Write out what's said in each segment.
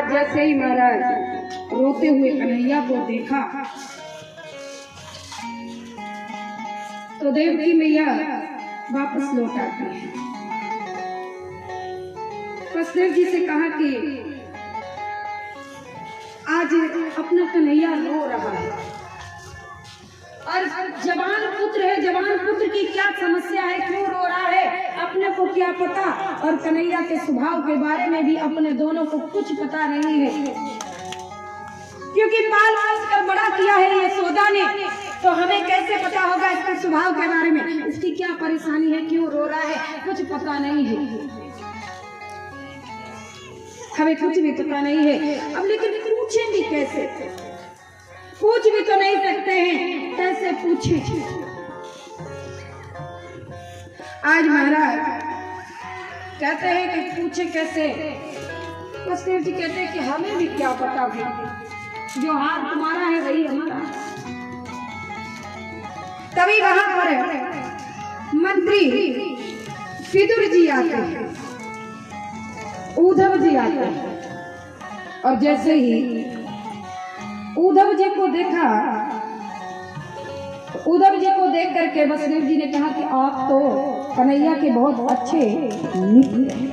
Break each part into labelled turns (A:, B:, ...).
A: आज जैसे ही महाराज रोते हुए कन्हैया को देखा तो देवकी मैया वापस लौट आती है। वसुदेव जी से कहा कि आज अपना कन्हैया रो रहा है और जवान पुत्र है, जवान पुत्र की क्या समस्या है, क्यों रो रहा है, अपने को क्या पता। और कन्हैया के स्वभाव के बारे में भी अपने दोनों को कुछ पता नहीं है, क्योंकि पाल पोस कर बड़ा किया है यशोदा ने, तो हमें कैसे पता होगा इसके स्वभाव के बारे में, इसकी क्या परेशानी है, क्यों रो रहा है, कुछ पता नहीं है, हमें कुछ भी पता नहीं है। अब लेकिन पूछेंगे कैसे, पूछ भी तो नहीं सकते हैं, कैसे पूछे। आज महाराज कहते हैं कि पूछे कैसे। वसुदेव जी कहते हैं कि हमें भी क्या पता है, जो हाथ तुम्हारा है वही हमारा। तभी वहां पर मंत्री विदुर जी आते हैं, उद्धव जी आते हैं, और जैसे ही उद्धव जी को देखा, उद्धव जी को देख करके वसुदेव जी ने कहा कि आप तो कन्हैया के बहुत अच्छे मित्र हैं,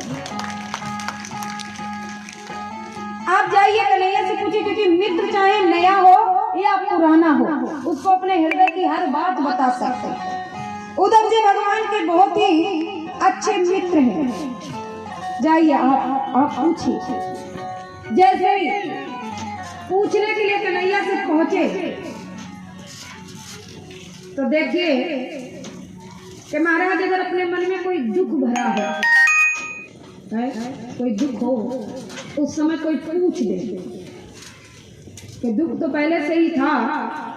A: आप जाइए कन्हैया से पूछिए, क्योंकि मित्र चाहे नया हो या पुराना हो, उसको अपने हृदय की हर बात बता सकते हैं। उद्धव जी भगवान के बहुत ही अच्छे मित्र हैं, जाइए आप पूछिए। जैसे ही पूछने के लिए कन्हैया से पहुंचे तो देखिए कि महाराज अगर अपने मन में कोई दुख भरा है, कोई दुख हो, उस समय कोई पूछ दे कि दुख तो पहले से ही था,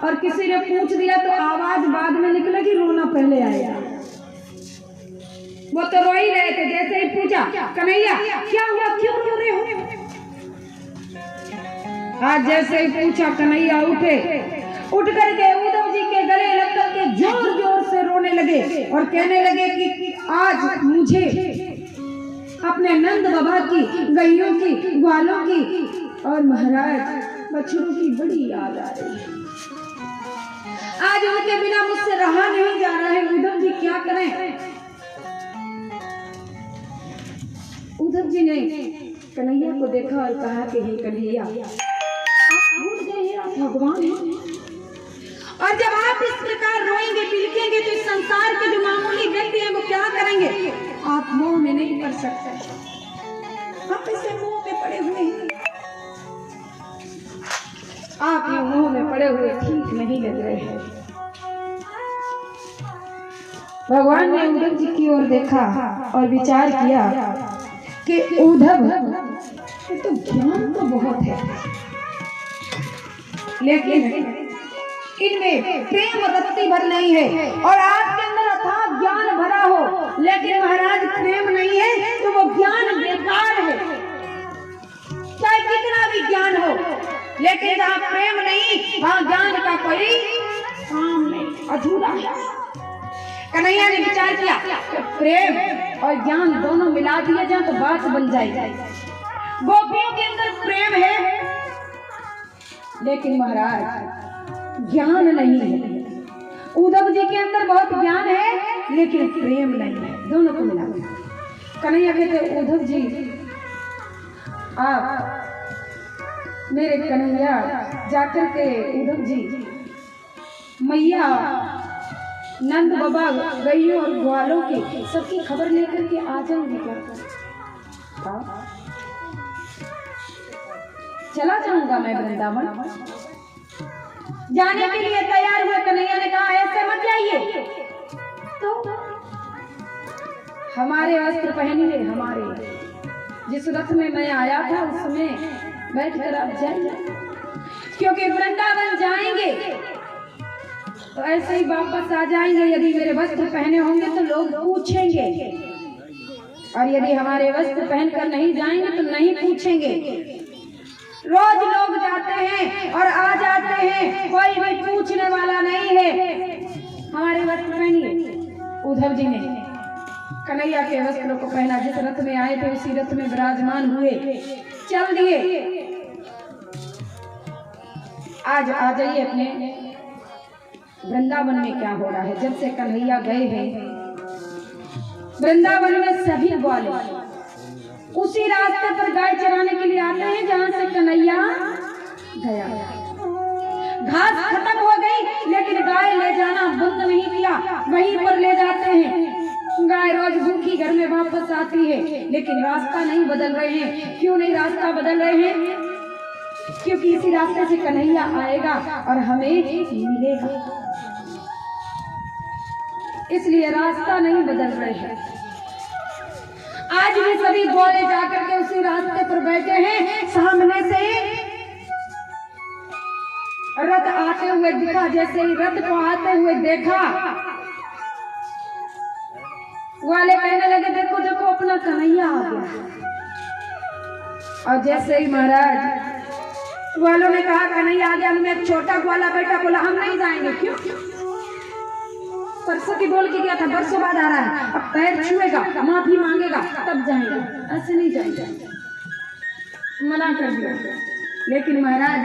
A: और किसी ने पूछ दिया तो आवाज बाद में निकलेगी, रोना पहले आएगा। वो तो रो ही रहे थे, जैसे ही पूछा कन्हैया क्या हुआ, क्यों रो रहे हो। आज जैसे ही पूछा कन्हैया उठ करके उद्धव जी के गले लग करके जोर जोर से रोने लगे और कहने लगे कि आज मुझे अपने नंद बाबा की, गैयों की, ग्वालों की और महाराज बछड़ों की बड़ी याद आ रही है। आज उनके बिना मुझसे रहा नहीं जा रहा है, उद्धव जी क्या करें। उद्धव जी ने कन्हैया को देखा और कहा कि हे कन्हैया, आप भूल गए हैं आप भगवान हैं, और जब आप इस प्रकार रोएंगे बिलखेंगे तो इस संसार के जो मामूली व्यक्ति हैं वो क्या करेंगे, आप मोह में नहीं पड़ सकते, आप इसे मोह में पड़े हुए हैं, आप ये मोह में पड़े हुए ठीक नहीं लग रहे हैं। भगवान ने उद्धव जी की ओर देखा और विचार किया कि उद्धव तो ज्ञान तो बहुत है, लेकिन इनमें प्रेम रत्ती भर नहीं है, और आपके अंदर अथाह ज्ञान भरा हो लेकिन महाराज प्रेम नहीं है तो वो ज्ञान बेकार है। चाहे कितना भी ज्ञान हो, लेकिन जहाँ प्रेम नहीं वहाँ ज्ञान का कोई काम नहीं, अधूरा है। कन्हैया ने विचार किया कि प्रेम और ज्ञान दोनों मिला दिए जाए तो बात बन जाएगी। गोपियों के अंदर प्रेम है लेकिन महाराज ज्ञान नहीं है, उद्धव जी के अंदर बहुत ज्ञान है लेकिन प्रेम नहीं है, दोनों को मिला दिया। कन्हैया कहते उद्धव जी आप मेरे कन्हैया जाकर के उद्धव जी मैया नंद बाबा गैयों और ग्वालों की सबकी खबर लेकर के आ जाएंगे क्या। चला जाऊंगा मैं वृंदावन। जाने के लिए तैयार हुए कन्हैया ने कहा ऐसे मत जाइए, तो हमारे वस्त्र पहनिए, हमारे जिस रथ में मैं आया था उसमें बैठकर आप जाइए, क्योंकि वृंदावन जाएंगे तो ऐसे ही वापस आ जाएंगे। यदि मेरे वस्त्र पहने होंगे तो लोग पूछेंगे, और यदि हमारे वस्त्र पहनकर नहीं जाएंगे तो नहीं पूछेंगे। रोज लोग जाते हैं और आ जाते हैं, कोई भी पूछने वाला नहीं है। हमारे वस्त्र पहनिए। उद्धव जी ने कन्हैया के वस्त्रों को पहना, जिस रथ में आए थे उसी रथ में विराजमान हुए, चल दिए। आज आ जाइए अपने वृंदावन में क्या हो रहा है। जब से कन्हैया गए हैं वृंदावन में सभी ग्वाले उसी रास्ते पर गाय चराने के लिए आते हैं जहां से कन्हैया गया। घास खत्म हो गई लेकिन गाय ले जाना बंद नहीं किया, वहीं पर ले जाते हैं। गाय रोज भूखी घर में वापस आती है लेकिन रास्ता नहीं बदल रहे हैं। क्यों नहीं रास्ता बदल रहे हैं? क्योंकि इसी रास्ते से कन्हैया आएगा और हमें मिलेगा, इसलिए रास्ता नहीं बदल रहे हैं। आज भी सभी ग्वाले जाकर के उसी रास्ते पर बैठे हैं। सामने से रथ आते हुए दिखा, जैसे ही रथ को आते हुए देखा वाले कहने लगे देखो देखो अपना कन्हैया आ गया। और जैसे ही महाराज वालों ने कहा कन्हैया आ गया, हमें एक छोटा ग्वाला बेटा बोला हम नहीं जाएंगे। क्यों? परसों की बोल के गया था, बरसों बाद आ रहा है, अब पैर छुएगा माफी मांगेगा तब जाएगा, ऐसे नहीं जाएंगे, मना कर दिया। लेकिन महाराज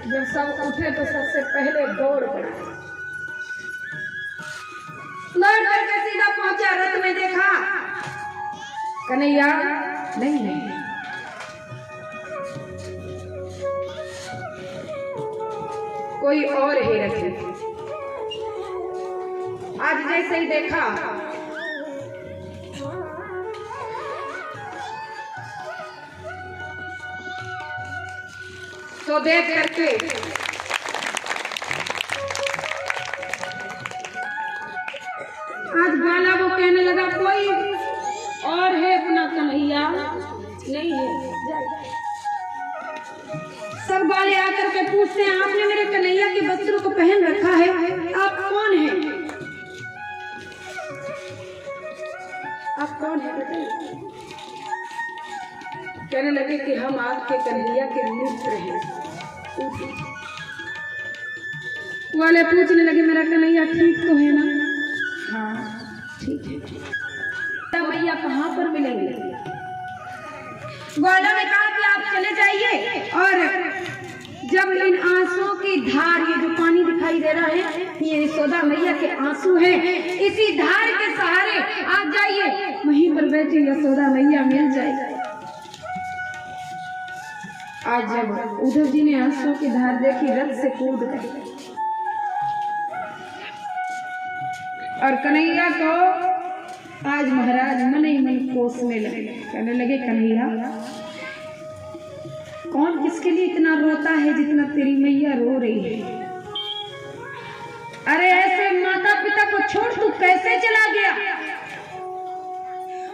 A: जब सब उठे तो सबसे पहले दौड़ पड़े, दौड़ करके सीधा पहुंचा रथ में, देखा कन्हैया नहीं है। कोई और है रथ में। आज जैसे ही देखा तो देख करके आज ग्वाला वो कहने लगा कोई और है अपना कन्हैया नहीं है। सब ग्वाले आकर के पूछते हैं आपने मेरे कन्हैया के वस्त्रों को पहन रखा है, आप कौन है? आप कौन है बताइए? कहने लगे कि हम आपके कन्हैया के मित्र हैं। वाले पूछने लगे मेरा कन्हैया ठीक तो है ना? हाँ ठीक है। मैया कहाँ पर मिलेंगे? ग्वाला ने कहा कि आप चले जाइए और जब इन आंसुओं की धार, ये जो पानी दिखाई दे रहा है ये यशोदा मैया के आंसू हैं, इसी धार के सहारे आप जाइए, वहीं पर बैठी यशोदा मैया मिल जाएगी। आज जब उद्धव जी ने आंसुओं की धार देखी रथ से कूद गए और कन्हैया को आज महाराज मन ही मन कोसने लगे। कहने लगे कन्हैया कौन किसके लिए इतना रोता है जितना तेरी मैया रो रही है? अरे ऐसे माता पिता को छोड़ तू कैसे चला गया?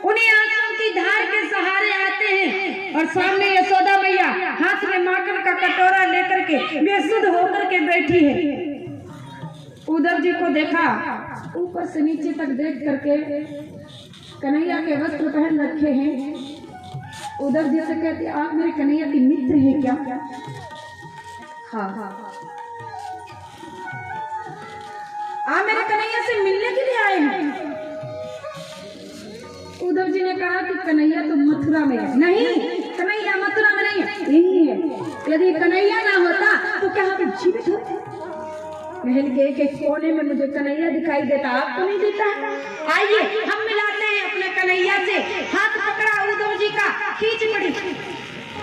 A: उन्हीं आंसुओं की धार के सहारे आते हैं और सामने यशोदा मैया हाथ में माखन का कटोरा लेकर के बेसुध होकर के बैठी है। उद्धव जी को देखा, ऊपर से नीचे तक देख करके कन्हैया के वस्त्र पहन रखे हैं। उद्धव जी से कहते आप मेरे कन्हैया के मित्र हैं क्या? हाँ। आप मेरे कन्हैया से मिलने के लिए आए हैं? उद्धव जी ने कहा कि कन्हैया तो मथुरा में है। नहीं, कन्हैया मथुरा में नहीं है, यही है। यदि कन्हैया ना होता तो क्या हम जीवित होते? महल के एक कोने में मुझे कन्हैया दिखाई देता, आपको नहीं देता? आइए हम मिलाते हैं अपने कन्हैया से। हाथ पकड़ा उद्धव जी का, खींच पड़ी,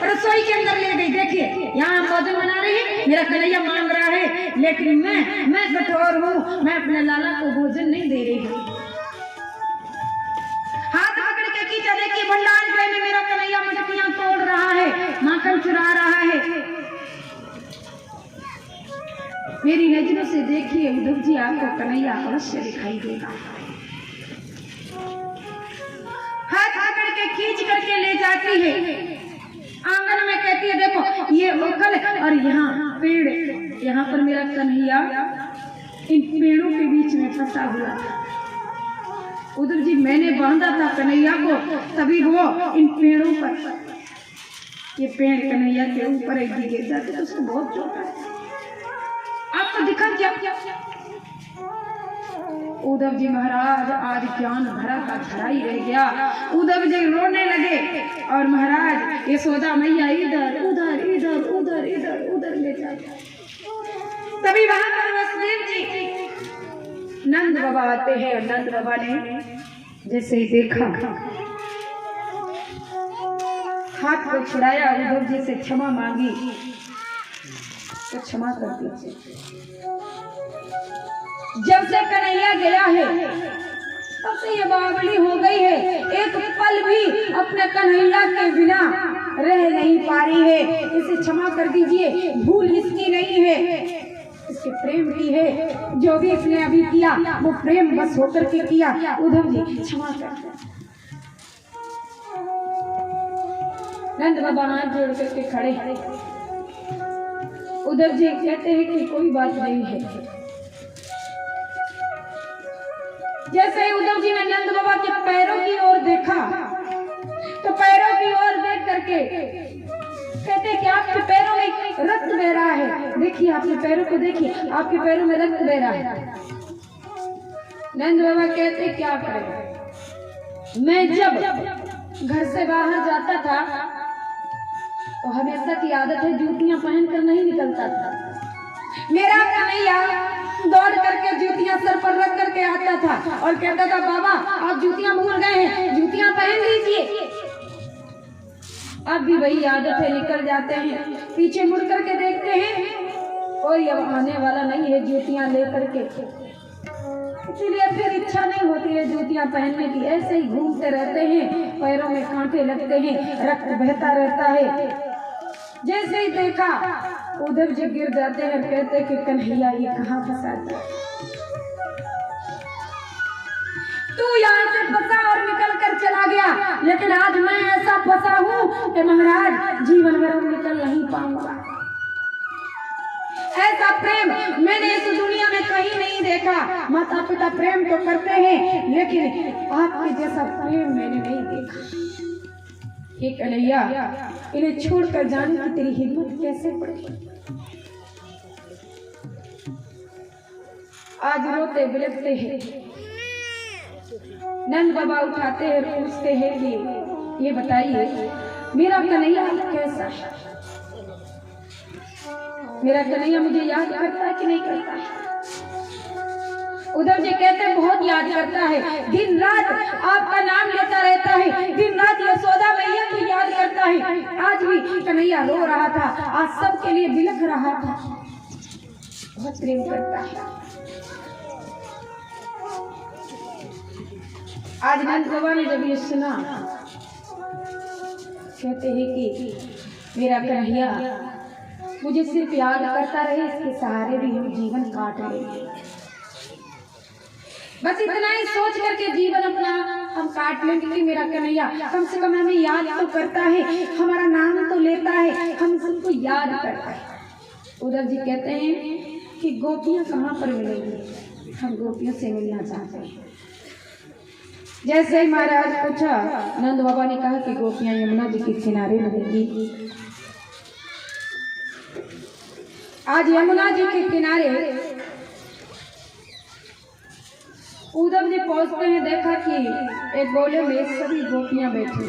A: रसोई के अंदर ले गई। देखिए यहाँ भोजन बना रही है, मेरा कन्हैया मांग रहा है, लेकिन मैं कठोर हूँ, मैं अपने लाला को भोजन नहीं दे रही हूँ। हाथ पकड़ के खींचा, देखिए भंडार गृह में मेरा कन्हैया मटकियां तोड़ रहा है, माखन चुरा रहा है। मेरी नजरों से देखिए उद्धव जी, आपको कन्हैया अवश्य दिखाई देगा। हाथ पकड़ के खींच करके ले जाती है आंगन में, कहती है देखो ये ओखल और यहाँ पेड़, यहाँ पर मेरा कन्हैया इन पेड़ों के बीच में फंसा हुआ था। उद्धव जी मैंने बांधा था कन्हैया को, तभी वो इन पेड़ों पर, ये पेड़ कन्हैया के ऊपर एक गिर जाते तो उसको बहुत चोट है। आपको दिखा क्या? उद्धव जी महाराज आज ज्ञान भरा का धरा ही रह गया। उद्धव जी रोने लगे और महाराज यशोदा मैया इधर उधर इधर उधर इधर उधर ले जाते। अभी वहां पर वसुदेव जी नंद बाबा आते हैं और नंद बाबा ने जैसे ही देखा हाथ को छुड़ाया, उद्धव जी से क्षमा मांगी तो क्षमा कर दीजिए। जब से कन्हैया गया है तब से ये बावली हो गई है, एक पल भी अपने कन्हैया के बिना रह नहीं पा रही है। इसे क्षमा कर दीजिए, भूल इसकी नहीं है, इसके प्रेम की है। जो भी इसने अभी किया वो प्रेम बस होकर के किया। उद्धव जी क्षमा कर। नंद बाबा हाथ जोड़ करके खड़े। उद्धव जी कहते हैं कि कोई बात नहीं है। जैसे ही उद्धव जी ने नंद बाबा के पैरों की ओर देखा तो पैरों की ओर देख करके कहते कि आपके पैरों में रक्त बह रहा है, देखिए आपके पैरों को देखिए, आपके पैरों में रक्त बह रहा है। नंद बाबा कहते क्या करें, मैं जब घर से बाहर जाता था तो हमेशा की आदत है जूतियां पहनकर नहीं निकलता था। मेरा कन्हैया दौड़ करके जूतियां सर पर रख करके आता था और कहता था बाबा आप जूतियां भूल गए हैं, जूतियां पहन लीजिए। अब भी वही आदत है, निकल जाते हैं, पीछे मुड़ करके देखते हैं कोई अब आने वाला नहीं है जूतियां लेकर के, इसलिए फिर इच्छा नहीं होती है जूतियां पहनने की। ऐसे ही घूमते रहते हैं, पैरों में कांटे लगते हैं, रक्त बहता रहता है। जैसे ही देखा उद्धव जी गिर जाते हैं, कहते कि कन्हैया ये कहाँ फंसा था, तू यहाँ से फंसा और निकल कर चला गया, लेकिन आज मैं ऐसा फंसा हूँ कि महाराज जीवन भर निकल नहीं पाऊंगा। ऐसा प्रेम मैंने इस दुनिया में कहीं नहीं देखा। माता पिता प्रेम तो करते हैं लेकिन आपके जैसा प्रेम मैंने नहीं देखा। ये कन्हैया इन्हें छोड़कर जाने की तेरी हिम्मत कैसे पड़ी। आज रोते बिलखते हैं, नंद बाबा उठाते हैं, पूछते हैं कि ये बताइए मेरा कन्हैया कैसा है, मेरा कन्हैया मुझे याद करता है कि नहीं करता है। उद्धव जी कहते हैं बहुत याद करता है, दिन रात आपका नाम लेता रहता है, दिन रात यशोदा मैया को याद करता है। आज भी कन्हैया रो रहा था, आज सबके लिए बिलख रहा था, बहुत प्रेम करता है। आज नंद बाबा ने जब ये सुना, कहते हैं कि मेरा कन्हैया मुझे सिर्फ याद करता रहे, इसके सहारे भी हम जीवन काट लेंगे। बस इतना ही सोच करके जीवन अपना हम काट लेंगे कि मेरा कन्हैया कम से कम हमें याद तो करता है, हमारा नाम तो लेता है, हम सबको याद करता है। उद्धव जी कहते हैं कि गोपियां कहाँ पर मिलेंगी, हम गोपियों से मिलना चाहते हैं। जैसे ही महाराज पूछा, नंद बाबा ने कहा कि गोपियां यमुना जी के किनारे मिलेंगी। आज यमुना जी के किनारे उद्धव जी पहुंचते हैं, देखा कि एक गोले में सभी गोपियां बैठी।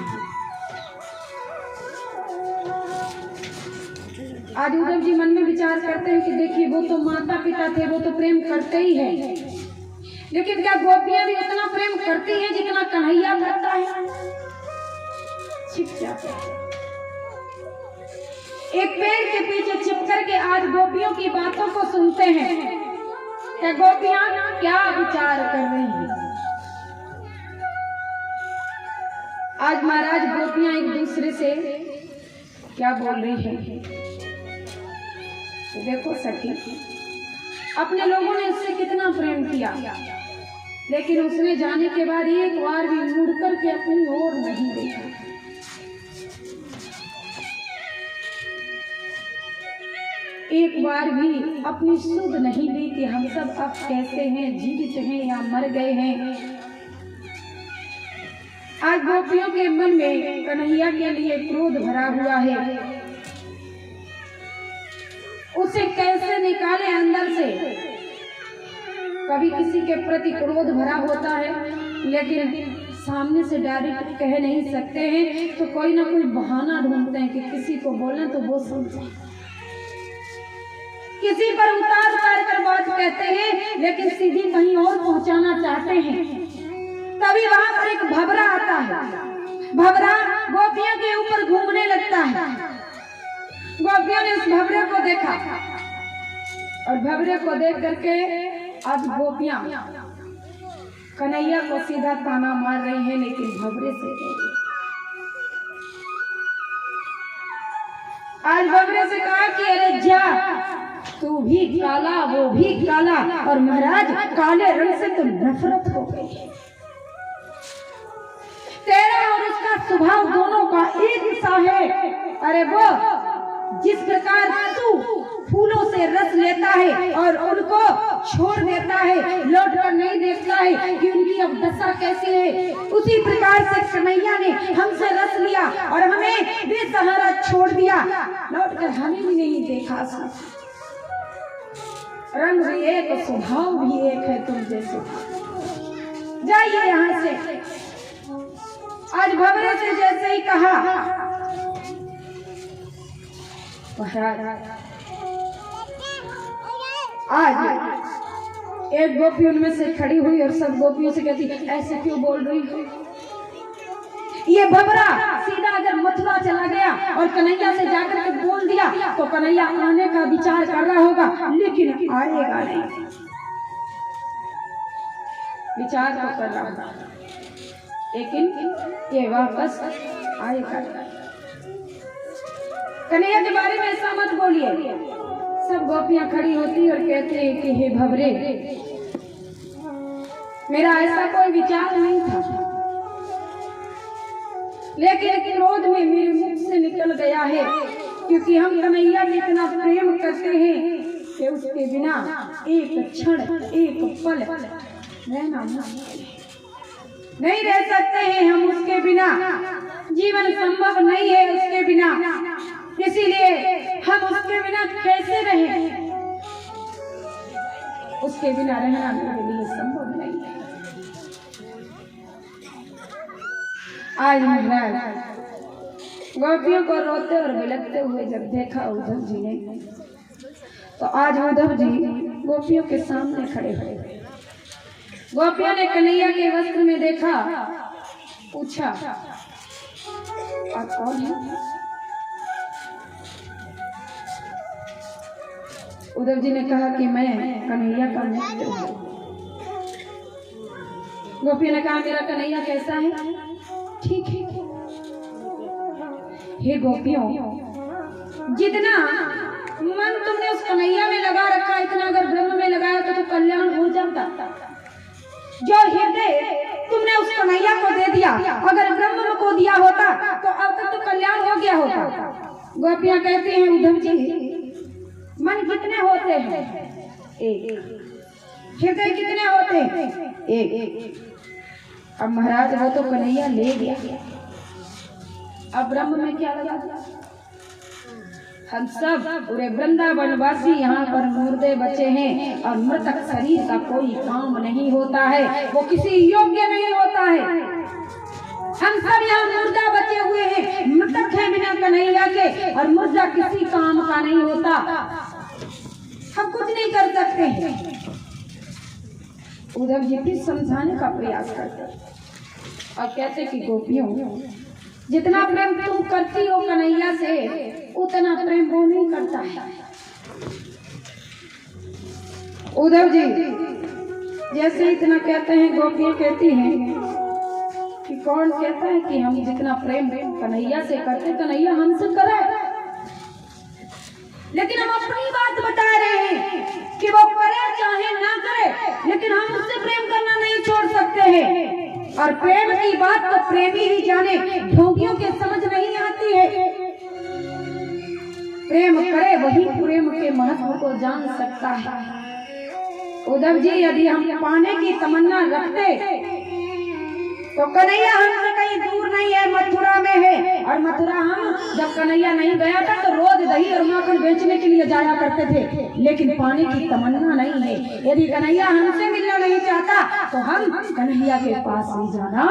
A: आज उद्धव जी मन में विचार करते हैं कि देखिए वो तो माता पिता थे, वो तो प्रेम करते ही हैं, लेकिन क्या गोपियां भी उतना प्रेम करती हैं जितना कन्हैया करता है। छिप जाते हैं एक पेड़ के पीछे छिप करके आज गोपियों की बातों को सुनते हैं कि गोपियां क्या विचार कर रही हैं। आज महाराज गोपियां एक दूसरे से क्या बोल रही हैं, तो देखो सखी, अपने लोगों ने उससे कितना प्रेम किया, लेकिन उसने जाने के बाद एक बार भी मुड़ करके अपनी ओर नहीं देखा। एक बार भी अपनी सुध नहीं ली कि हम सब अब कैसे हैं, जीवित हैं या मर गए हैं। आज गोपियों के मन में कन्हैया के लिए क्रोध भरा हुआ है, उसे कैसे निकाले अंदर से। कभी किसी के प्रति क्रोध भरा होता है, लेकिन सामने से डायरेक्ट कह नहीं सकते हैं, तो कोई ना कोई बहाना ढूंढते हैं कि किसी को बोलें तो वो समझे। किसी पर उतार उतार कर बात कहते हैं, लेकिन सीधी कहीं और पहुंचाना चाहते हैं। तभी वहां पर एक भंवरा आता है। भंवरा गोपियों के ऊपर घूमने लगता है। गोपियों ने उस भंवरे को देखा और भंवरे को देख करके आज गोपियां कन्हैया को सीधा ताना मार रही हैं, लेकिन भंवरे से नहीं। आज भंवरे से कहा कि अरे जा, तू भी काला वो भी काला, और महाराज काले रंग से तो नफरत हो गई है। तेरा और उसका स्वभाव दोनों का एक सा है। अरे वो जिस प्रकार तू फूलों से रस लेता है और उनको छोड़ देता है, लौट कर नहीं देखता है कि उनकी अब दशा कैसी है, उसी प्रकार से कन्हैया ने हमसे रस लिया और हमें बेसहारा छोड़ दिया, लौट कर हमें भी नहीं देखा। रंग भी एक, स्वभाव भी एक है तुम जैसे। जाइए यहाँ से। आज भंवरे से जैसे ही कहा, आज एक गोपी उनमें से खड़ी हुई और सब गोपियों से कहती, ऐसे क्यों बोल रही हो? ये भंवरा सीधा अगर मथुरा चला गया और कन्हैया से जाकर के बोल दिया तो कन्हैया आने का विचार कर रहा होगा, लेकिन आएगा नहीं। विचार तो कर रहा होगा, लेकिन ये वापस आएगा। कन्हैया के बारे में ऐसा मत बोलिए। सब गोपियां खड़ी होती और कहते हैं कि हे भंवरे, मेरा ऐसा कोई विचार नहीं था, लेकिन क्रोध में मेरे मुख से निकल गया है, क्योंकि हम कन्हैया से इतना प्रेम करते हैं कि उसके बिना एक क्षण एक पल रहना नहीं रह सकते हैं। हम उसके बिना, जीवन संभव नहीं है उसके बिना, इसीलिए हम उसके बिना कैसे रहें? उसके बिना रहना मेरे लिए संभव नहीं है। आज महाराज गोपियों को रोते और बिलखते हुए जब देखा उद्धव जी ने, तो आज उद्धव जी गोपियों के सामने खड़े हुए। गोपियों ने कन्हैया के वस्त्र में देखा, पूछा, आप कौन है? उद्धव जी ने कहा कि मैं कन्हैया का मित्र हूँ। गोपियों ने कहा, मेरा कन्हैया कैसा है? ठीक है। हे गोपियों, जितना मन तुमने उस कन्हैया में लगा रखा, इतना अगर ब्रह्म में लगाया तो कल्याण हो जाता। जो हृदय तुमने उस कन्हैया को दे दिया, अगर ब्रह्म को दिया होता तो अब तक तो कल्याण हो गया होता। गोपियां कहते हैं, उद्धव जी मन कितने होते हैं? एक। हृदय कितने होते हैं? एक। अब महाराज वो तो कन्हैया ले गया, अब ब्रह्म में क्या लगा? हम सब पूरे वृंदावनवासी यहाँ पर मुर्दे बचे हैं और मृतक शरीर का कोई काम नहीं होता है, वो किसी योग्य नहीं होता है। हम सब यहाँ मुर्दा बचे हुए हैं, मृतक है बिना कन्हैया के, और मुर्दा किसी काम का नहीं होता। हम कुछ नहीं कर सकते हैं। उद्धव जी फिर समझाने का प्रयास करते और कहते कि गोपियों, जितना प्रेम तुम करती हो कन्हैया से, उतना प्रेम वो नहीं करता है। उद्धव जी जैसे इतना कहते हैं, गोपियां कहती हैं कि कौन कहता है कि हम जितना प्रेम कन्हैया से करते, कन्हैया हमसे करे। लेकिन हम अपनी बात बता रहे हैं कि वो करे चाहे ना करे, लेकिन हम उससे प्रेम करना नहीं छोड़ सकते हैं। और प्रेम की बात तो प्रेमी ही जाने, ढोंगियों के समझ नहीं आती है। प्रेम करे वही प्रेम के महत्व को जान सकता है। उद्धव जी, यदि हम पाने की तमन्ना रखते तो कन्हैया हमसे कहीं दूर नहीं है, मथुरा में है। और मथुरा हम जब कन्हैया नहीं गया था तो रोज दही और माखन बेचने के लिए जाया करते थे, लेकिन पाने की तमन्ना नहीं है। यदि कन्हैया हमसे मिलना नहीं चाहता तो हम कन्हैया के पास ही जाना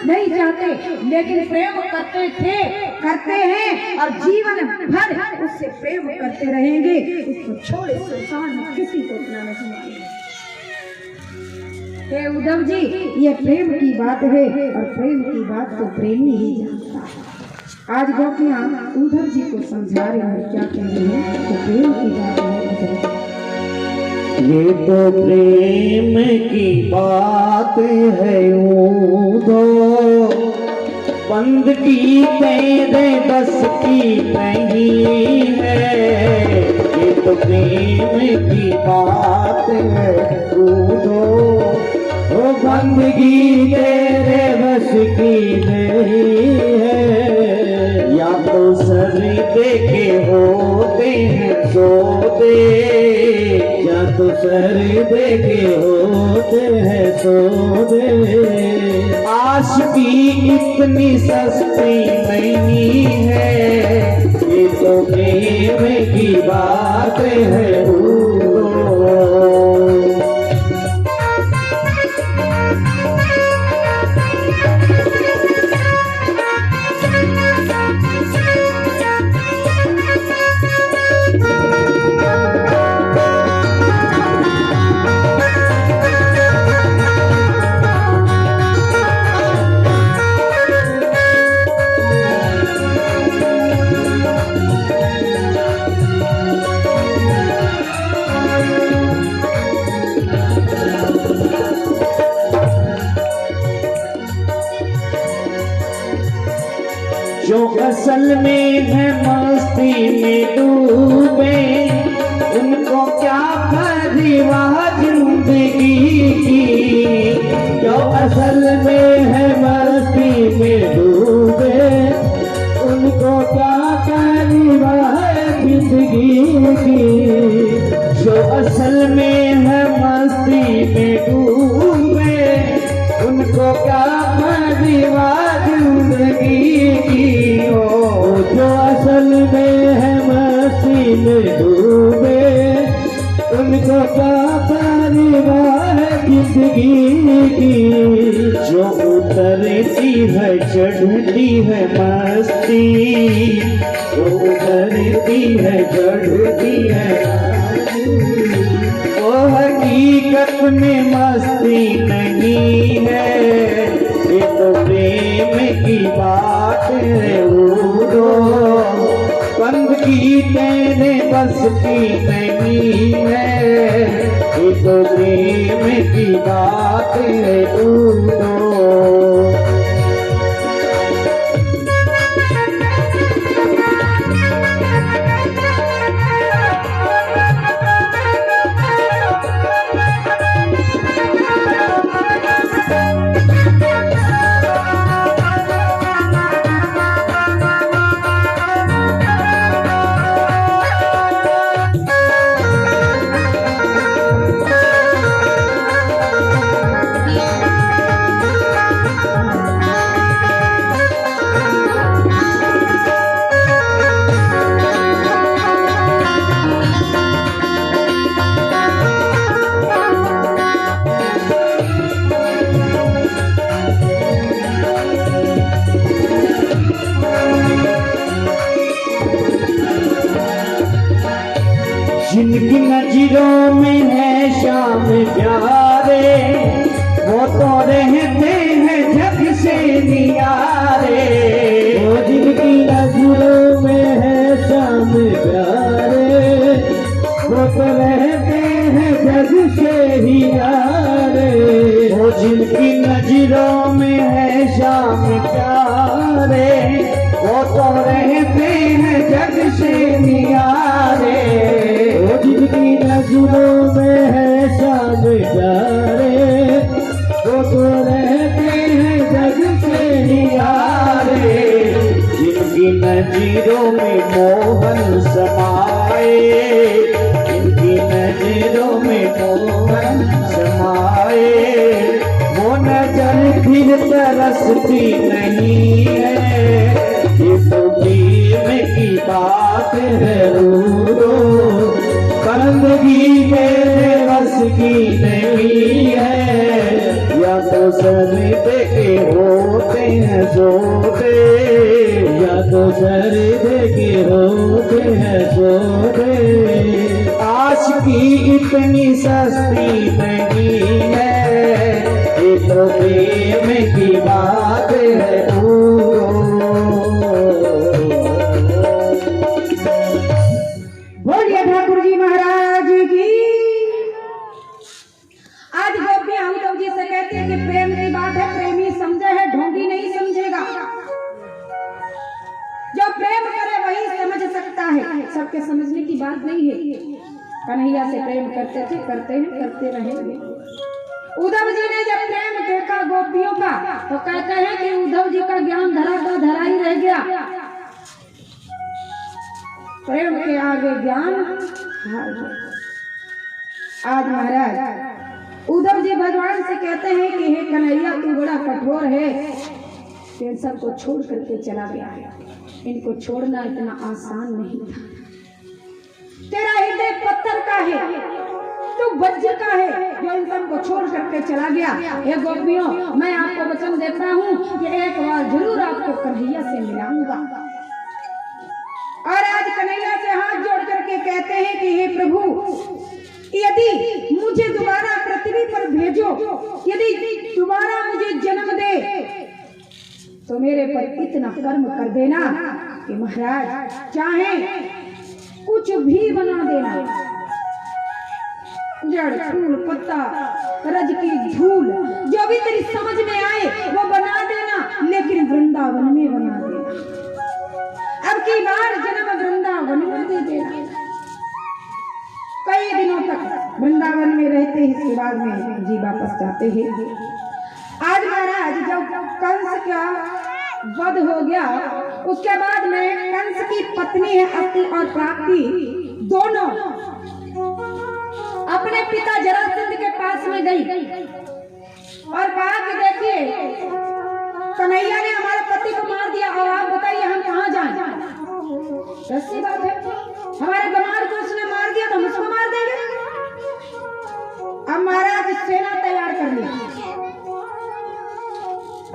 A: नहीं चाहते, लेकिन प्रेम करते थे, करते हैं और जीवन भर उससे प्रेम करते रहेंगे, उसको छोड़े संसार में किसी को अपना नहीं मानेंगे। हे उद्धव जी, ये प्रेम की बात है और प्रेम की बात तो प्रेमी ही जानता है। आज गोपियां उद्धव जी को समझा रहे हैं, क्या कह रही हैं? तो प्रेम की बात है,
B: ये तो प्रेम की बात है उद्धव, बंद की तेरे बस की नहीं है। ये तो प्रेम की बात है उद्धव, वो बंदगी तेरे बस की नहीं है। या तो सर दे के होते हैं सोते, या तो सर दे के होते हैं सोते। आश भी इतनी सस्ती नहीं है, ये तो प्रेम की बात है जो असल में है मस्ती में डूबे, उनको क्या परवाह जिंदगी की। जो असल में है मस्ती में डूबे, उनको क्या परवाह जिंदगी की। जो असल में है मस्ती में डूबे, उनको क्या परवाह जिंदगी की। जो असल में है मस्ती में डूबे, उनको क्या परवाह जिंदगी की। जो उतरती है चढ़ती है मस्ती, जो उतरती है चढ़ती है, वो हकीकत में मस्ती नहीं है। ये तो प्रेम की बात है बंदगी तेरे बस की नहीं है। ये तो प्रेम की बात है जिनकी नजरों में है शाम प्यारे, वो तो रहते हैं जग से नियारे। वो जिनकी नजरों में है शाम प्यारे, वो तो रहते हैं जग से नियारे। वो जिनकी नजरों में है शाम प्यारे, वो तो रहते हैं जग से नियारे। जिनकी नजरों में है शाम प्यारे, वो तो रहते हैं जग से नियारे। जिनकी नजरों में मोहन समाए, जिनकी नजरों में मोहन समाए, वो नजर फिर तरसती नहीं है। ये तो प्रेम की बात है बंदगी मेरे बस की नहीं है। या तो सर दे के होते हैं सोते, या तो सर दे के होते हैं सोते। बोले आशिकी इतनी सस्ती नहीं है, ये तो प्रेम की बात है।
A: बोलिए ठाकुर जी महाराज की। आज गोपियां उद्धव जी से कहती है कि प्रेम की बात है, प्रेमी समझे है, ढोंगी नहीं समझेगा। जो प्रेम करे वही समझ सकता है, सबके समझने की बात नहीं है। कन्हैया से प्रेम करते थे, करते हैं, करते रहेंगे। उद्धव जी ने जब प्रेम देखा गोपियों का तो कहते हैं कि उद्धव जी का ज्ञान धरा का धरा ही रह गया। प्रेम के आगे ज्ञान हार गया। आज महाराज उद्धव जी भगवान से कहते हैं कि हे कन्हैया तू बड़ा कठोर है, टेंशन को छोड़ करके चला गया है, इनको छोड़ना इतना आसान नहीं था। तेरा हृदय पत्थर का है, तू वज्र का है जो इंसान को छोड़ करके चला गया। हे गोपियों, मैं आपको वचन देता हूँ कि एक बार जरूर आपको कन्हैया से मिलाऊंगा। और आज कन्हैया से हाथ जोड़ करके कहते हैं कि हे प्रभु, यदि मुझे दोबारा पृथ्वी पर भेजो, यदि दोबारा मुझे जन्म दे तो मेरे पर इतना कर्म कर देना कि महाराज चाहे कुछ भी बना देना, जड़ फूल पत्ता रज की धूल जो भी तेरी समझ में आए वो बना देना, लेकिन वृंदावन में बना देना। अब की बार जन्म वृंदावन में दे देना। कई दिनों तक वृंदावन में रहते हैं, इसके बाद में जी वापस जाते हैं। आज महाराज जब कंस का वध हो गया, उसके बाद में कंस की पत्नी है अति और प्राप्ति दोनों अपने पिता जरासंध के पास में गई और कहा कि देखिए कन्हैया ने हमारे पति को मार दिया, और आप बताइए हम कहाँ जाएं? सच्ची बात है, हमारे गमार को उसने मार दिया तो हम उसको मार देंगे। अब महाराज सेना तैयार कर लिया।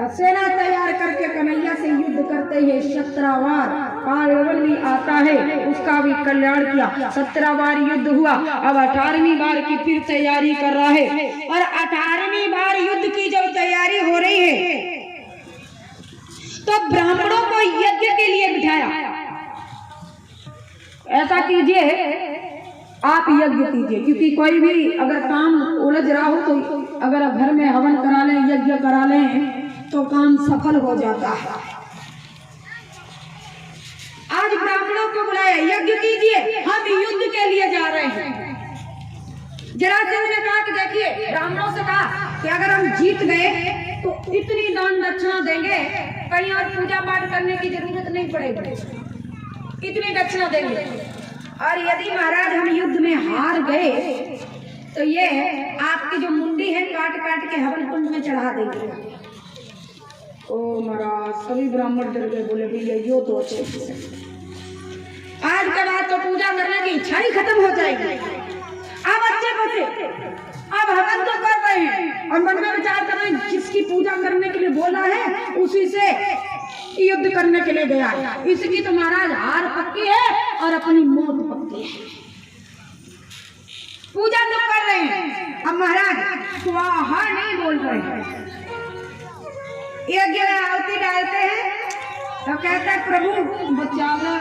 A: सेना तैयार करके कन्हैया से युद्ध करते हैं। 17 बार कालवल्ली आता है, उसका भी कल्याण किया। 17 बार युद्ध हुआ। अब 18वीं बार की फिर तैयारी कर रहा है, और 18वीं बार युद्ध की जब तैयारी हो रही है तो ब्राह्मणों को यज्ञ के लिए बिठाया। ऐसा कीजिए, आप यज्ञ कीजिए, क्योंकि कोई भी अगर काम उलझ रहा हो तो अगर आप घर में हवन करा लें, यज्ञ करा लें तो काम सफल हो जाता है। आज ब्राह्मणों को बुलाया, यज्ञ कीजिए, हम युद्ध के लिए जा रहे हैं। जरासंध ने कहा कि देखिए, ब्राह्मणों से कहा कि अगर हम जीत गए तो इतनी दान दक्षिणा देंगे, कहीं और पूजा पाठ करने की जरूरत नहीं पड़ेगी, इतनी दक्षिणा देंगे। और यदि महाराज हम युद्ध में हार गए तो ये आपकी जो मुंडी है काट काट के हवन कुंड में चढ़ा देंगे। ओ महाराज, सभी ब्राह्मण डर गए, बोले भैया यो तो अच्छे से आज के बाद तो पूजा करने की इच्छा ही खत्म हो जाएगी। अब अच्छे बचे, अब हवन तो कर रहे हैं और मन में विचार कर रहे हैं जिसकी पूजा करने के लिए बोला है उसी से युद्ध करने के लिए गया। इसकी तो महाराज हार पक्की है और अपनी मौत पक्की है। पूजा तो कर रहे हैं, अब महाराज स्वाहा नहीं बोल रहे हैं। यज्ञ में आहुति डालते हैं तो कहते हैं प्रभु बचा ले,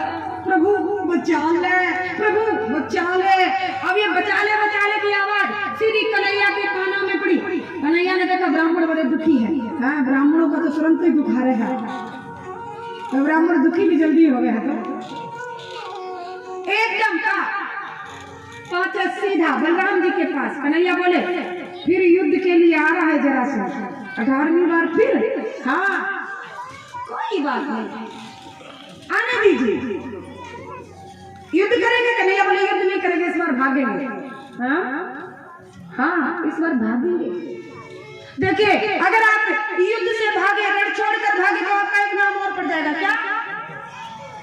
A: प्रभु बचा ले, प्रभु बचा ले। अब ये बचाले बचाले की आवाज सीधी कन्हैया के कानों में पड़ी। कन्हैया ने देखा ब्राह्मण बड़े दुखी है। हाँ, ब्राह्मणों का तो तुरंत ही बुखार है, तो ब्राह्मण दुखी भी जल्दी हो गया। तो एकदम का पाचा सीधा बलराम जी के पास। कन्हैया बोले फिर युद्ध के लिए आ रहा है जरासंध, 18वीं बार फिर। हाँ, कोई बात नहीं, आने दीजिए, युद्ध करेंगे। कन्हैया बोले युद्ध नहीं करेंगे, इस बार भागेंगे। हाँ हाँ, इस बार भागेंगे। देखिए, अगर आप युद्ध से भागे, रण छोड़कर भागे तो आपका एक नाम और पड़ जाएगा। क्या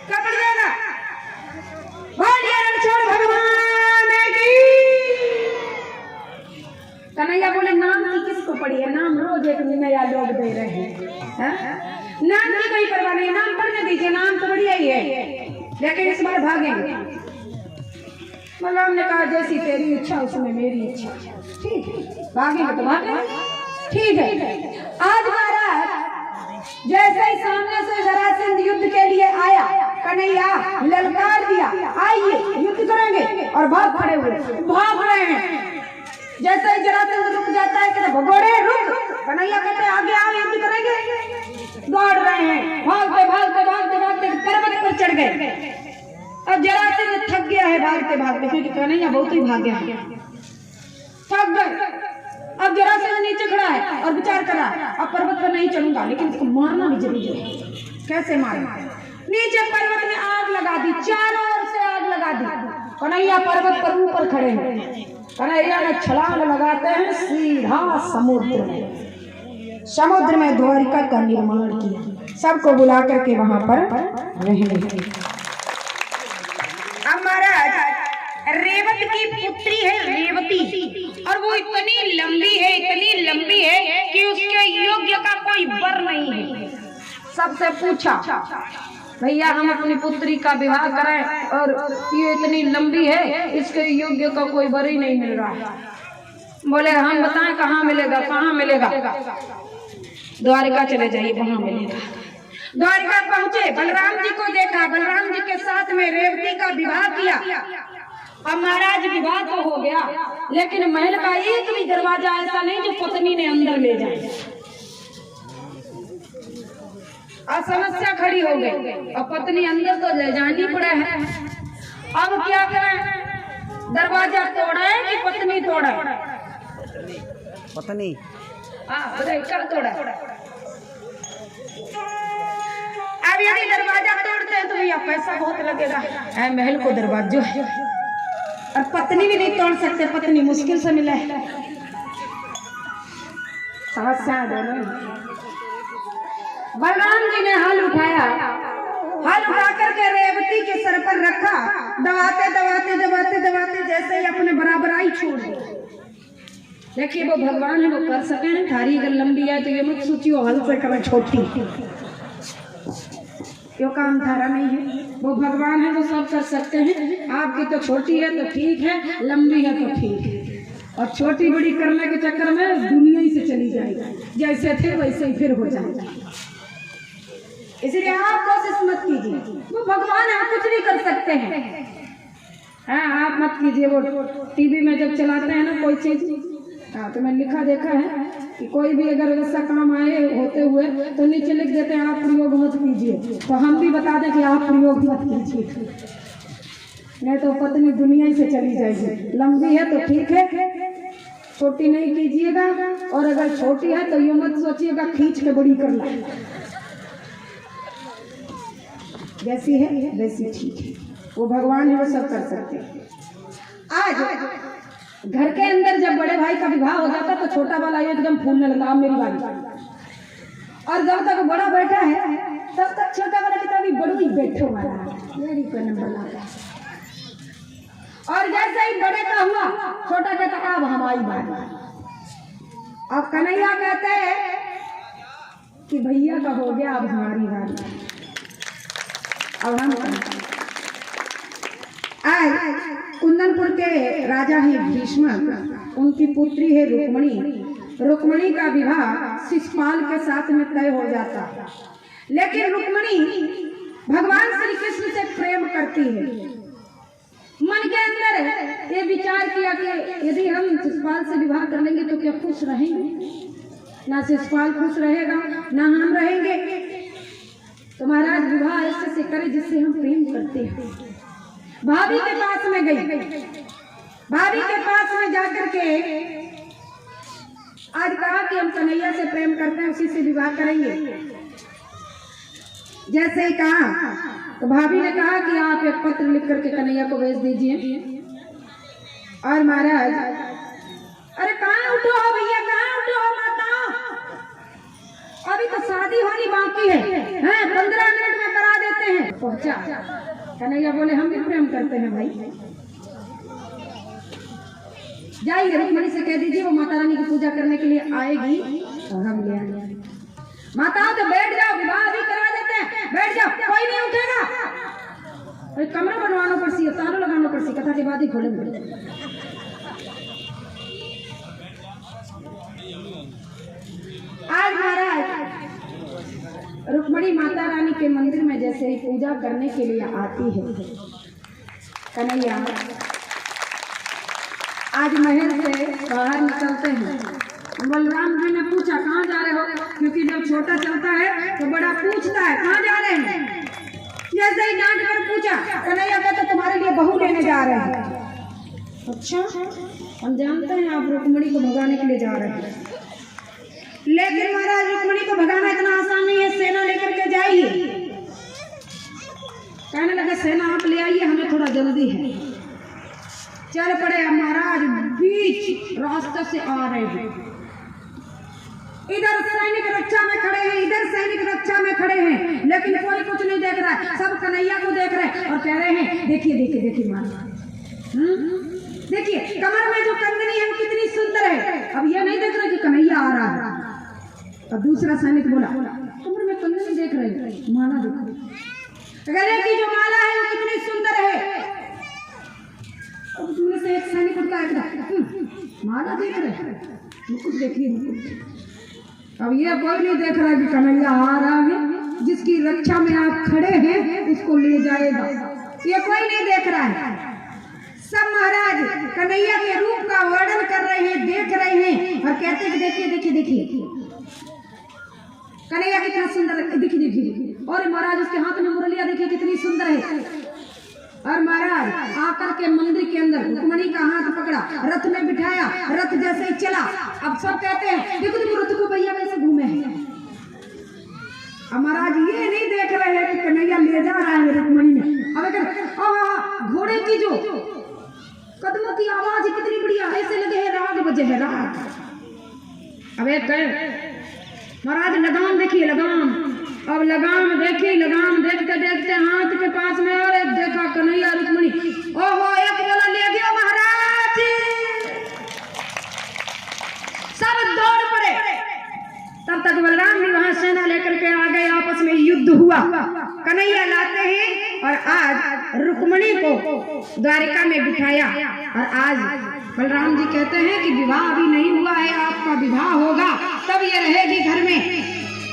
A: क्या पड़ जाएगा? बोलिए रण छोड़ भगवान की। कन्हैया बोले नाम की किसको पड़ी है? नाम रोज एक नया लोग दे रहे हैं। नाम की कोई परवाह नहीं, नाम पढ़ने दीजिए, नाम तो बढ़िया ही है, लेकिन इस बार भागेंगे। बलराम ने कहा जैसी तेरी इच्छा उसमें मेरी इच्छा। ठीक है, भागेंगे तो भागे, ठीक है। आज महाराज जैसे ही सामने से जरासंध युद्ध के लिए आया, कन्हैया ललकार दिया, आइए युद्ध करेंगे, और भाग खड़े हुए, भाग रहे हैं। जैसे ही जरासंध रुक जाता है कहते भगोड़े रुक, कन्हैया कहते आगे आओ युद्ध करेंगे। दौड़ रहे हैं, भागते भागते भागते भागते पर्वत पर चढ़ गए। अब जरासंध थक गया है भागते भागते, क्योंकि कन्हैया बहुत ही भाग गया, थक गए। अब जरासंध नीचे खड़ा है और विचार कर रहा है अब पर्वत पर नहीं चढ़ूंगा, लेकिन इसको मारना भी जरूरी है। कैसे मारना? नीचे पर्वत में आग लगा दी, चारों ओर से आग लगा दी। कन्हैया पर्वत पर ऊपर खड़े हैं। कन्हैया ने छलांग लगाते हैं सीधा समुद्र में द्वारिका का निर्माण किया, सबको बुला करके वहां पर रहने। अब महाराज रेवत की पुत्री है रेवती, और वो इतनी लंबी है कि उसके योग्य का कोई वर नहीं है। सबसे पूछा भैया हम अपनी पुत्री का विवाह करें, और ये इतनी लंबी है, इसके योग्य का कोई वर ही नहीं मिल रहा है। बोले हम बताएं कहाँ मिलेगा, कहाँ मिलेगा? द्वारिका चले जाइए, वहां मिलेगा। द्वारिका पहुंचे, बलराम जी को देखा, बलराम जी के साथ में रेवती का विवाह किया। अब महाराज विवाह तो हो गया, लेकिन महल का एक भी दरवाजा ऐसा नहीं जो पत्नी ने अंदर ले जाए। अब समस्या खड़ी हो गई, अब पत्नी अंदर तो ले जानी पड़े है। अब क्या करें? दरवाजा तोड़े कि पत्नी तोड़े?
B: पत्नी
A: कर तोड़ा। अब यदि दरवाजा तोड़ते हैं तो भैया पैसा बहुत लगेगा, महल को दरवाजा है, और पत्नी भी नहीं तोड़ सकते, पत्नी मुश्किल से मिले। समस्या दोनों। बलराम जी ने हल उठाया, हल उठा करके रेवती के सर पर रखा, दबाते दबाते दबाते दबाते जैसे ही अपने बराबराई छोड़ दी। देखिए वो भगवान है, वो कर सके ना। थारी अगर लंबी है तो ये मत सोचियो हल से करें छोटी, क्यों काम थारा नहीं है। वो भगवान है, वो सब कर सकते हैं। आपकी तो छोटी है तो ठीक है, लंबी है तो ठीक है, और छोटी बड़ी करने के चक्कर में दुनिया ही से चली जाएगी, जैसे थे वैसे ही फिर हो जाएगा। इसलिए आप कोशिश मत कीजिए, वो भगवान है, कुछ नहीं कर सकते हैं। हाँ आप मत कीजिए। वो टीवी में जब चलाते हैं ना कोई चीज, हाँ तो मैंने लिखा देखा है कि कोई भी अगर वैसा काम आए होते हुए तो नीचे लिख देते हैं आप प्रयोग मत कीजिए, तो हम भी बता दें कि आप प्रयोग मत कीजिए, नहीं तो पत्नी दुनिया ही से चली जाएगी। लंबी है तो ठीक है, छोटी नहीं कीजिएगा, और अगर छोटी है तो ये मत सोचिएगा खींच के बड़ी कर ला, जैसी है वैसी ठीक है। वो भगवान है, वो सब कर सकते हैं। आज घर के अंदर जब बड़े भाई का विवाह हो जाता तो छोटा वाला एकदम फूलने लगा मेरी बारी, और जब तक बड़ा बैठा है तब तक छोटा वाला कहता अभी बड़ू ही बैठो वाला मेरी कोई नंबर लाता है, और जैसे ही बड़े का हुआ छोटा कहता अब हमारी बारी। अब कन्हैया कहते हैं कि भैया का हो गया अब हमारी बारी। अब हम आज कुंदनपुर के राजा हैं भीष्म, उनकी पुत्री है रुक्मणी। रुक्मणी का विवाह शिशुपाल के साथ में तय हो जाता, लेकिन रुक्मणी भगवान श्री कृष्ण से प्रेम करती है। मन के अंदर ये विचार किया कि यदि हम शिशुपाल से विवाह कर लेंगे तो क्या खुश रहेंगे? ना शिशुपाल खुश रहेगा ना हम रहेंगे। तो महाराज विवाह ऐसे से करे जिससे हम प्रेम करते हैं। भाभी के पास में गई, भाभी के पास में जाकर के आज कहा कि हम कन्हैया से प्रेम करते हैं, उसी से विवाह करेंगे। जैसे ही कहा तो भाभी ने कहा कि आप एक पत्र लिख करके कन्हैया को भेज दीजिए। और महाराज अरे कहाँ उठो हो भैया, कहाँ उठो हो माता, अभी तो शादी होनी बाकी है, 15 मिनट में करा देते हैं। पहुंचा कन्हैया बोले हम भी प्रेम करते हैं भाई, जाइए रुक्मणी से कह दीजिए वो माता रानी की पूजा करने के लिए आएगी और हम ले आएंगे। माता तो बैठ जाओ, विवाह अभी करा देते हैं, बैठ जाओ, कोई नहीं उठेगा। कमरा बनवाना पड़सी, तालो लगाना पड़सी, कथा के बाद ही खोलेंगे। आज महाराज रुक्मणी माता रानी के मंदिर में जैसे ही पूजा करने के लिए आती है कन्हैया, आज महल से बाहर निकलते हैं। बलराम जी ने पूछा कहाँ जा रहे हो, क्योंकि जब छोटा चलता है तो बड़ा पूछता है कहाँ जा रहे हैं। जैसे ही डांट कर पूछा, कन्हैया कहता तुम्हारे लिए बहू लेने जा रहे हैं। अच्छा, हम जानते हैं आप रुक्मणी को भगाने के लिए जा रहे हैं, लेकिन महाराज रुक्मणी को भगाना इतना आसान नहीं है, सेना लेकर के जाइए। कहने लगा सेना आप ले आइए, हमें थोड़ा जल्दी है। चल पड़े। अब महाराज बीच रास्ते से आ रहे हैं, इधर सैनिक रक्षा में खड़े हैं, इधर सैनिक रक्षा में खड़े हैं, लेकिन कोई कुछ नहीं देख रहा है। सब कन्हैया को देख रहे हैं और कह रहे हैं देखिए देखिए देखिए महाराज, देखिए कमर में जो कंगनी है वो कितनी सुंदर है। अब ये नहीं देख रहे कि कन्हैया आ रहा है। अब दूसरा सैनिक बोला कमर में कंगनी देख रहे हैं, माला देखो, गले की जो माला है वो कितनी सुंदर है। अब उसमें से एक सैनिक उठता है, माला देख रहे हैं, मुकुट देखिए मुकुट। अब ये कोई नहीं देख रहा कि कन्हैया आ रहा है, जिसकी रक्षा में आप खड़े हैं उसको ले जाएगा, ये कोई नहीं देख रहा है। सब महाराज कन्हैया के रूप का वर्णन कर रहे हैं, देख रहे हैं और कहते हैं देखिए देखिए देखिए कन्हैया कितना सुंदर है, देखिए देखिए। और महाराज उसके हाथ में मुरलिया देखिए कितनी सुंदर है। और महाराज आकर के मंदिर के अंदर रुक्मणी का हाथ पकड़ा, रथ में बिठाया, रथ जैसे ही चला। अब सब कहते हैं देखो देखो रथ को भैया कैसे घूमे हैं। अब महाराज ये नहीं देख रहे हैं कि कन्हैया ले जा रहा है रुक्मणी में। अब अगर घोड़े की जो कदमों की आवाज कितनी बढ़िया, ऐसे लगे है राग बजे है राग। अब एक महाराज लगाम देखिए लगाम। अब लगाम देखिए, लगाम देखते देखते हाथ के पास में और एक देखा कन्हैया रुक्मणी, ओहो एक बोला ले गया महाराज। सब दौड़ पड़े। तब तक बलराम भी वहां सेना लेकर के आ गए, आपस में युद्ध हुआ। कन्हैया लाते हैं और आज रुक्मणी को द्वारिका में बिठाया। और आज बलराम जी कहते हैं कि विवाह अभी नहीं हुआ है, आपका विवाह होगा तब ये रहेगी घर में,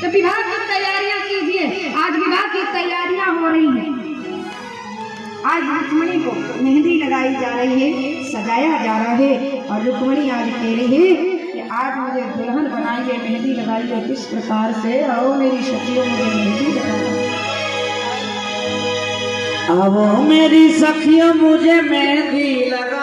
A: तो विवाह की तैयारियां कीजिए। आज विवाह की तैयारियां हो रही हैं। आज रुक्मणी को मेहंदी लगाई जा रही है, सजाया जा रहा है। और रुक्मणी आज कह रही है कि आज मुझे दुल्हन बनाइए, मेहंदी लगाइए किस प्रकार से। आओ मेरी सखियों मुझे मेहंदी लगाइए,
B: आओ मेरी सखियों मुझे मेहंदी लगा,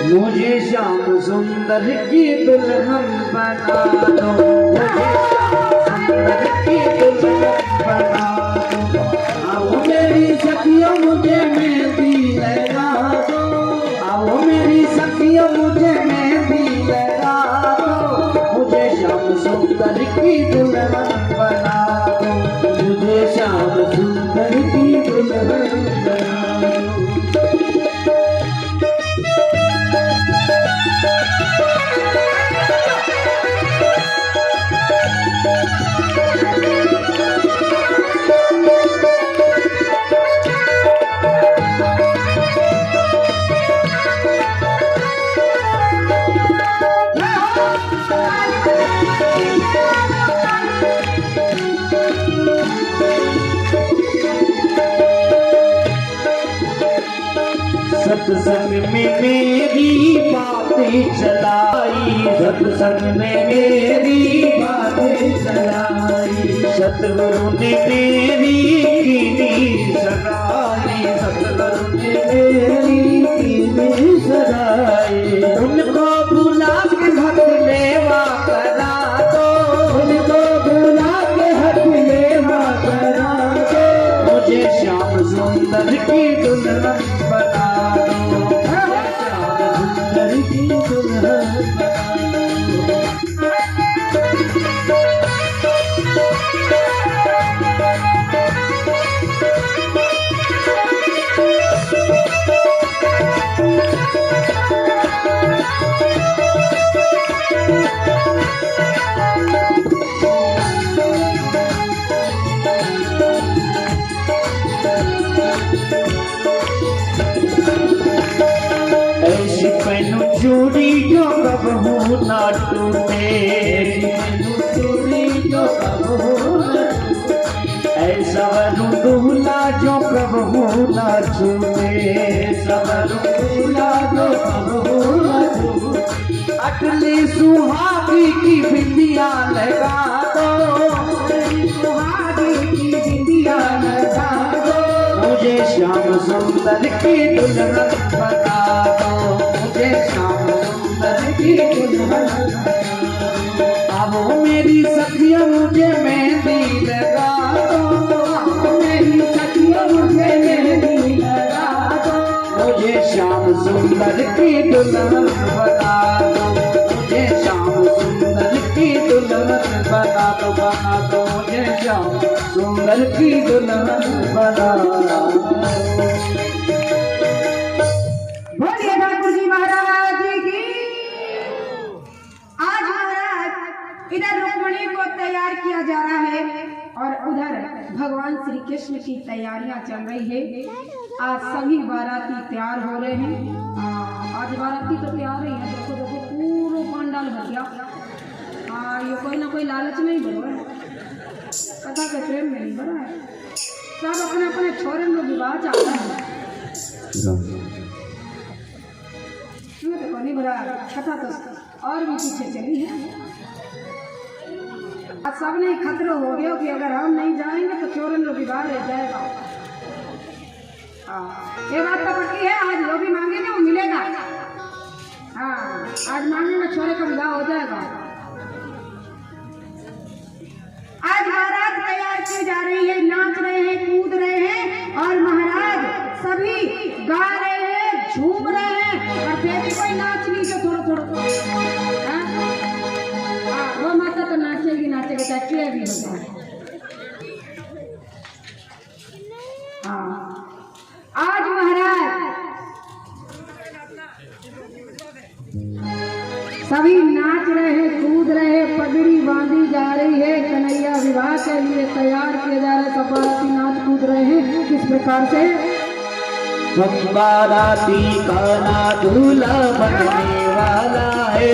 B: मुझे श्याम सुंदर की दुल्हन बना दो, मुझे श्याम सुंदर की दुल्हन बना दो। आओ मेरी सखियों मुझे मेहंदी लगा दो, आओ मेरी सखियों मुझे मेहंदी लगा दो, मुझे श्याम सुंदर की दुल्हन बना दो, मुझे श्याम सुंदर की दुल्हन बना दो। सत्संग में मेरी बातें चलाई, सत्संग में मेरी बातें चलाई, सतगुरु ने मेरी कीनी सगाई, सतगुरु ने मेरी कीनी सगाई। उनको बुला के हक लेवा करा दो, उनको बुला के हक लेवा करा दो, मुझे श्याम सुंदर की दुल्हन बना दो, श्याम सुंदर की दुल्हन टूटे, जो कबहू न टूटे, ऐसा दूल्हा जो कबहू न छूटे, दूल्हा जो कबहू न छूटे। अटली सुहागी की बिंदिया लगा दो, सुहागी की बिंदिया लगा दो, मुझे श्याम सुंदर की दुल्हन बता दो, मुझे श्याम सुंदर की दुल्हन। अब मेरी सखिया मुझे मेहंदी लगा दो, मेरी सखिया मुझे मेहंदी लगा दो, मुझे श्याम सुंदर की दुल्हन बता दो, मुझे श्याम सुंदर की दुल्हन बना दो, मुझे श्याम सुंदर की दुल्हन बना दो।
A: बोलिए ठाकुर जी महाराज की। आज महाराज इधर रुक्मिणी को तैयार किया जा रहा है और उधर भगवान श्री कृष्ण की तैयारियां चल रही है। आज सभी बाराती तैयार हो रहे हैं। आज बाराती तो तैयार ही है। देखो देखो पूरा पंडाल भर गया। ये कोई ना कोई लालच नहीं भरा है, कथा के प्रेम में नहीं भरा है। सब अपने अपने छोरे में विवाह चाहता है। देखो नहीं भरा, कथा तो और भी पीछे चली है। अब सब ने खतरा हो गया कि अगर हम नहीं जाएंगे तो चोरन लोग विवाह रह जाएगा। ये बात तो पक्की है। आज जो भी मांगेंगे वो मिलेगा। हाँ, आज मांगेंगे छोरे का विवाह हो जाएगा। आज महाराज तैयार की जा रही है, नाच रहे हैं, कूद रहे हैं और महाराज सभी गा रहे हैं, झूम रहे हैं। और फिर भी कोई नाच नहीं तो थोड़ा थोड़ा वो माता तो नाचेगी नाचेगी चाहे भी होता है। आज महाराज सभी नाच रहे हैं, कूद रहे हैं, पगड़ी बांधी जा रही है। कन्हैया विवाह के लिए तैयार किए जा रहे, सब बाराती नाच कूद रहे हैं। किस प्रकार से?
B: बाराती का ना दूल्हा बनने वाला है,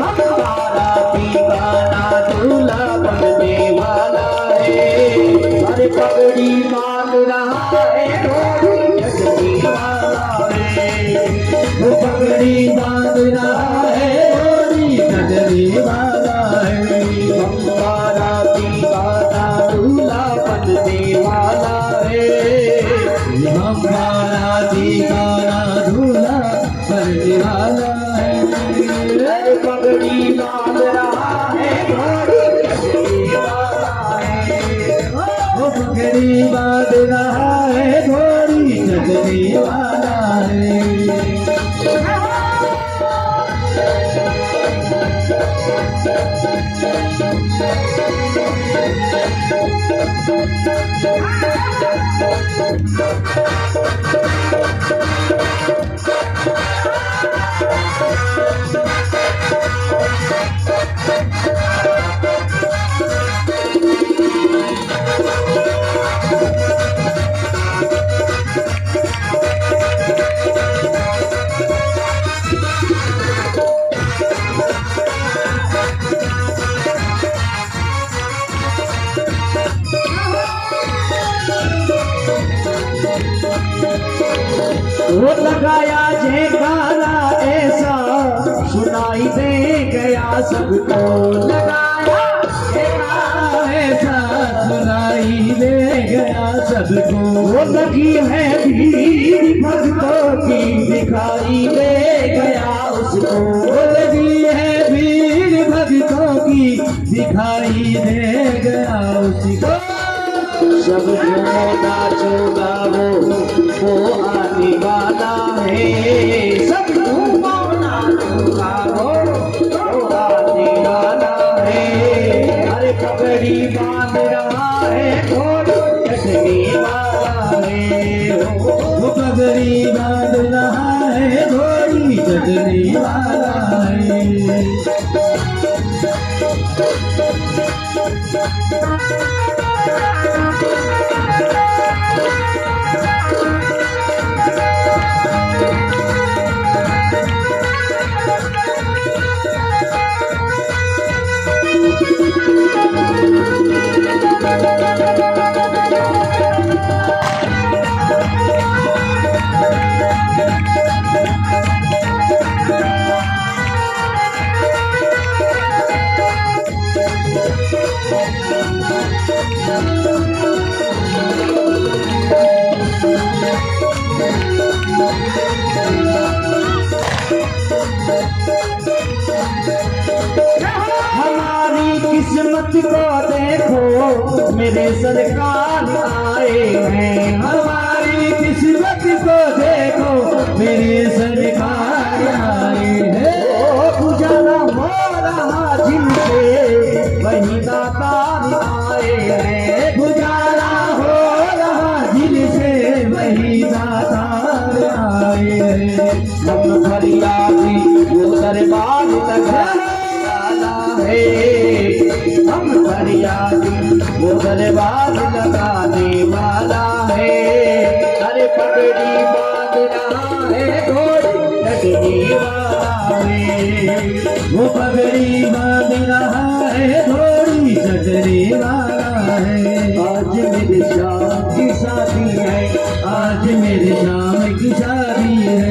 B: बाराती का ना दूल्हा बनने वाला है। अरे पगड़ी बांध रहा है, जगने वाला है, वो पगड़ी बांध रहा है, जगने वाला है। बाराती का ना दूल्हा बनने वाला है, बाराती का ना दूल्हा बनने वाला है। पगड़ी बांध रहा है, जगने वाला है, वो पगड़ी बांध रहा है, घोड़ी जगने वाला है। वो लगाया जयकारा ऐसा सुनाई दे गया सबको, लगाया जयकारा ऐसा सुनाई दे गया सबको। वो लगी है भीड़ भक्तों की दिखाई दे गया उसको, वो लगी है भीड़ भक्तों की दिखाई दे गया उसको। सब जो नाचो गावो वो आने वाला है, सब झूमो नाचो गावो वो आने वाला है। अरे पगड़ी बांध रहा है, घोड़ी जगने वाला है, वो पगड़ी बांध रहा है, घोड़ी जगने वाला है। किस्मत को देखो मेरे सरकार आए हैं, हमारी किस्मत को देखो मेरे सरकार आए हैं। ओ उजाला हो रहा जिनसे वही दातार आए हैं, उजाला हो रहा जिनसे वही दातार आए हैं। हम फरियादी वो दरबार लगाने वाला है, हम फरियादी वो दरबार लगाने वाला है। अरे पगड़ी बांध रहा है घोड़ी लगने वाला है, वो पगड़ी बांध रहा है घोड़ी चढ़ने वाला है। आज मेरे शाम की शादी है, आज मेरे शाम की शादी है,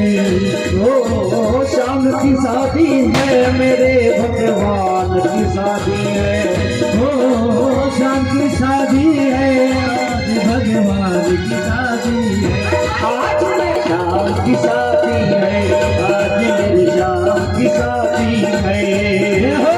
B: ओ शाम की शादी है, मेरे भगवान की शादी है, ओ शाम की शादी है, आज भगवान की शादी है। आज मेरे शाम की शादी है, आज मेरे शाम की शादी है। हो